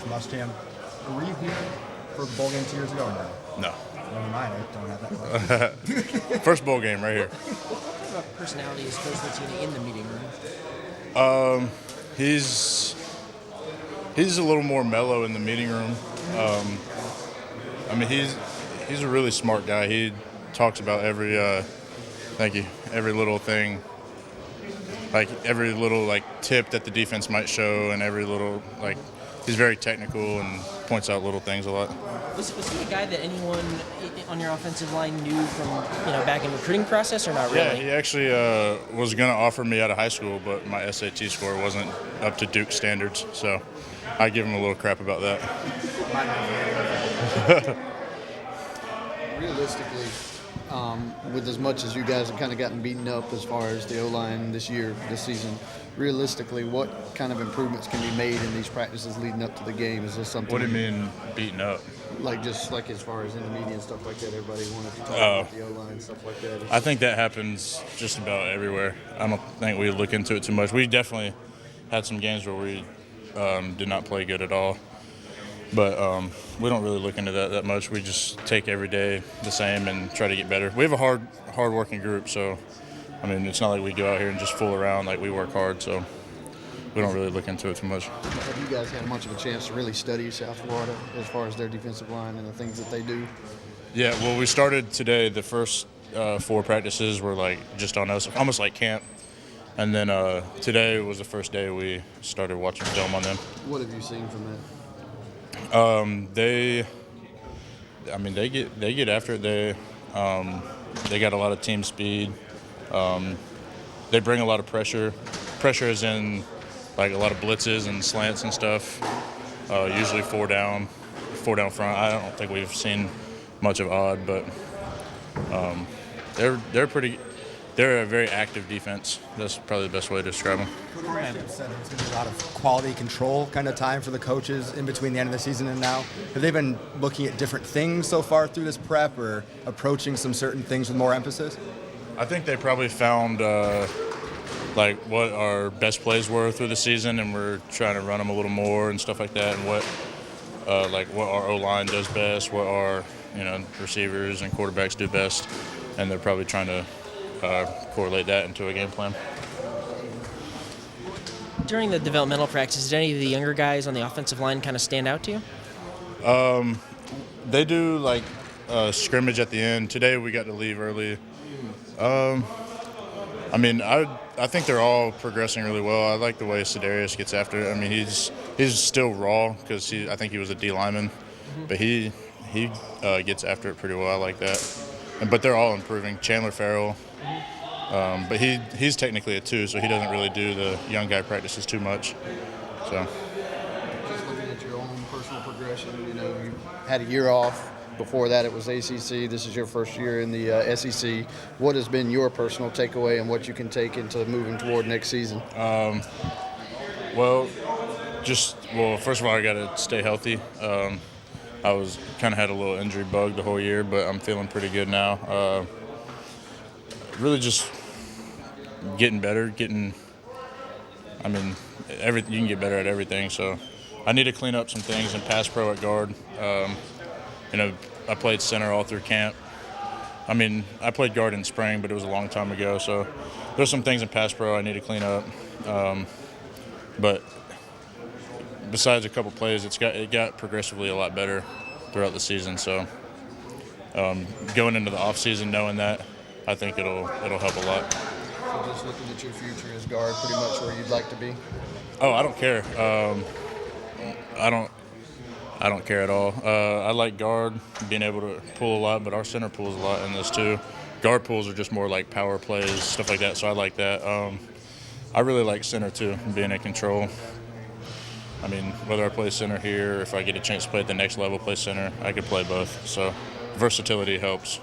Muschamp. Were you here for bowl game 2 years ago or no? No. Never mind, I don't have that question. First bowl game right here. What kind of personality is Coach Latina in the meeting room? He's a little more mellow in the meeting room. He's a really smart guy. He talks about every little thing, like every little tip that the defense might show, and every little he's very technical and points out little things a lot. Was he a guy that anyone on your offensive line knew from back in the recruiting process, or not really? Yeah, he actually was going to offer me out of high school, but my SAT score wasn't up to Duke standards, so I give him a little crap about that. Realistically, with as much as you guys have kind of gotten beaten up as far as the O-line this season, realistically, what kind of improvements can be made in these practices leading up to the game? Is this something? What do you mean beaten up? Just as far as in the media and stuff like that, everybody wanted to talk about the O-line and stuff like that. I think that happens just about everywhere. I don't think we look into it too much. We definitely had some games where we did not play good at all. But we don't really look into that much. We just take every day the same and try to get better. We have a hard-working group, so, it's not like we go out here and just fool around. We work hard, so we don't really look into it too much. Have you guys had much of a chance to really study South Florida as far as their defensive line and the things that they do? Yeah, well, we started today. The first 4 practices were just on us, almost like camp. And then today was the first day we started watching film on them. What have you seen from that? They get after it. They got a lot of team speed. They bring a lot of pressure. Pressure is in a lot of blitzes and slants and stuff. Usually 4 down front. I don't think we've seen much of odd, but they're a very active defense. That's probably the best way to describe them. Cory said there's going to be a lot of quality control kind of time for the coaches in between the end of the season and now. Have they been looking at different things so far through this prep, or approaching some certain things with more emphasis? I think they probably found what our best plays were through the season, and we're trying to run them a little more and stuff like that, and what our O-line does best, what our receivers and quarterbacks do best, and they're probably trying to correlate that into a game plan. During the developmental practice, did any of the younger guys on the offensive line kind of stand out to you? They do scrimmage at the end. Today we got to leave early. I think they're all progressing really well. I like the way Sedarius gets after it. He's still raw because I think he was a D lineman, but he gets after it pretty well. I like that. But they're all improving. Chandler Farrell, but he's technically a 2, so he doesn't really do the young guy practices too much. So. Just looking at your own personal progression, you had a year off. Before that, it was ACC. This is your first year in the SEC. What has been your personal takeaway and what you can take into moving toward next season? First of all, I got to stay healthy. I was kind of had a little injury bug the whole year, but I'm feeling pretty good now. Really just getting better. You can get better at everything. So I need to clean up some things in pass pro at guard. I played center all through camp. I played guard in spring, but it was a long time ago. So there's some things in pass pro I need to clean up. But besides a couple plays, it got progressively a lot better throughout the season. So going into the off season, knowing that, I think it'll help a lot. So just looking at your future as guard, pretty much where you'd like to be. Oh, I don't care. I don't care at all. I like guard, being able to pull a lot, but our center pulls a lot in this too. Guard pulls are just more like power plays, stuff like that, so I like that. I really like center too, being in control. Whether I play center here, or if I get a chance to play at the next level, play center, I could play both. So versatility helps.